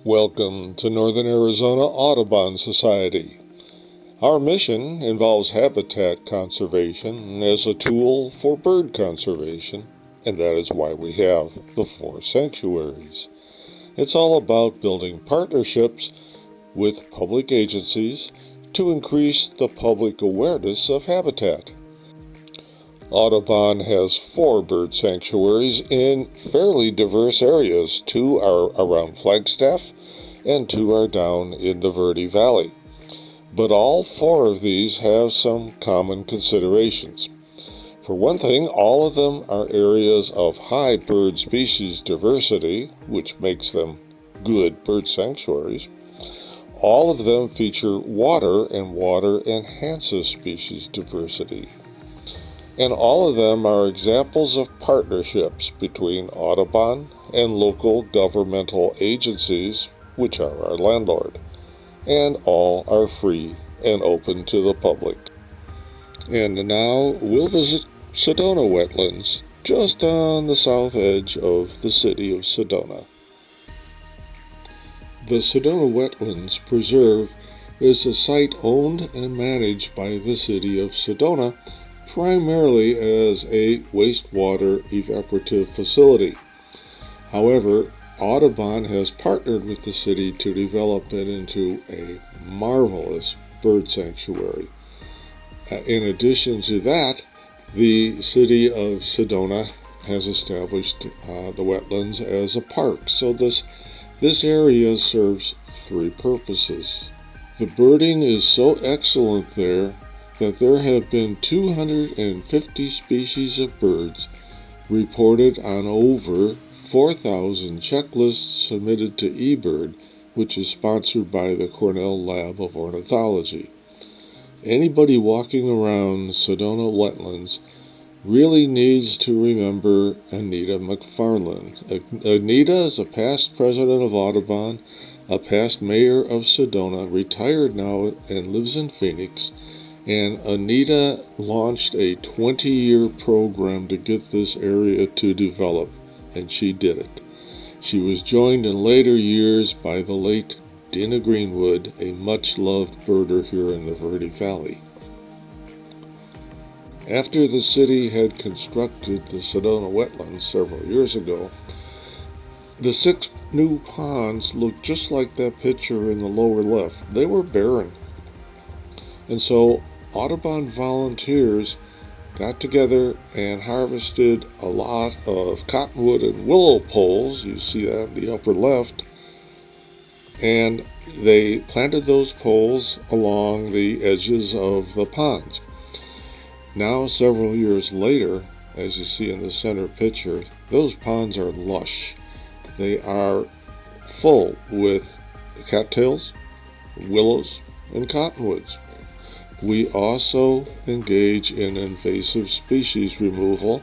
Welcome to Northern Arizona Audubon Society. Our mission involves habitat conservation as a tool for bird conservation, and that is why we have the 4 sanctuaries. It's all about building partnerships with public agencies to increase the public awareness of habitat. Audubon has 4 bird sanctuaries in fairly diverse areas. 2 are around Flagstaff and 2 are down in the Verde Valley. But all 4 of these have some common considerations. For one thing, all of them are areas of high bird species diversity, which makes them good bird sanctuaries. All of them feature water, and water enhances species diversity. And all of them are examples of partnerships between Audubon and local governmental agencies, which are our landlord. And all are free and open to the public. And now we'll visit Sedona Wetlands, just on the south edge of the city of Sedona. The Sedona Wetlands Preserve is a site owned and managed by the city of Sedona, primarily as a wastewater evaporative facility. However, Audubon has partnered with the city to develop it into a marvelous bird sanctuary. In addition to that, the city of Sedona has established the wetlands as a park. So this area serves 3 purposes. The birding is so excellent there that there have been 250 species of birds reported on over 4,000 checklists submitted to eBird, which is sponsored by the Cornell Lab of Ornithology. Anybody walking around Sedona Wetlands really needs to remember Anita McFarland. Anita is a past president of Audubon, a past mayor of Sedona, retired now and lives in Phoenix. And Anita launched a 20-year program to get this area to develop, and she did it. She was joined in later years by the late Dina Greenwood, a much-loved birder here in the Verde Valley. After the city had constructed the Sedona Wetlands several years ago, the 6 new ponds looked just like that picture in the lower left. They were barren. And so Audubon volunteers got together and harvested a lot of cottonwood and willow poles. You see that in the upper left. And they planted those poles along the edges of the ponds. Now, several years later, as you see in the center picture, those ponds are lush. They are full with cattails, willows, and cottonwoods. We also engage in invasive species removal,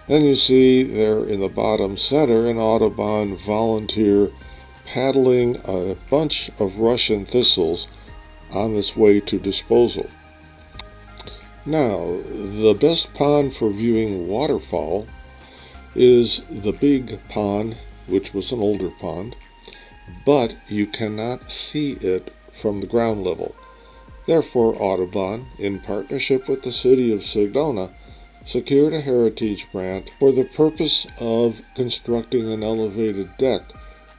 and you see there in the bottom center an Audubon volunteer paddling a bunch of Russian thistles on its way to disposal. Now, the best pond for viewing waterfowl is the big pond, which was an older pond, but you cannot see it from the ground level. Therefore, Audubon, in partnership with the city of Sedona, secured a heritage grant for the purpose of constructing an elevated deck,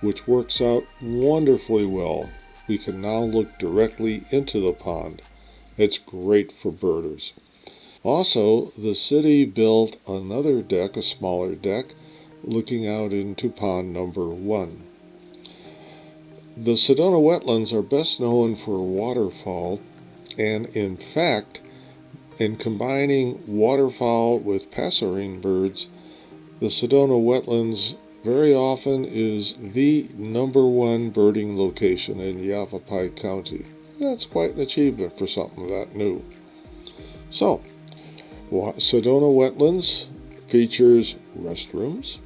which works out wonderfully well. We can now look directly into the pond. It's great for birders. Also, the city built another deck, a smaller deck, looking out into pond number 1. The Sedona Wetlands are best known for waterfowl. And in fact, in combining waterfowl with passerine birds, the Sedona Wetlands very often is the number 1 birding location in Yavapai County. That's quite an achievement for something that new. So, Sedona Wetlands features restrooms,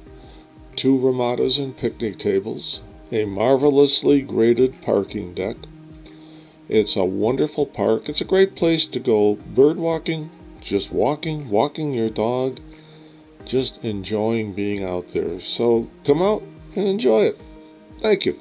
2 ramadas and picnic tables, a marvelously graded parking deck. It's a wonderful park. It's a great place to go bird walking, just walking your dog, just enjoying being out there. So come out and enjoy it. Thank you.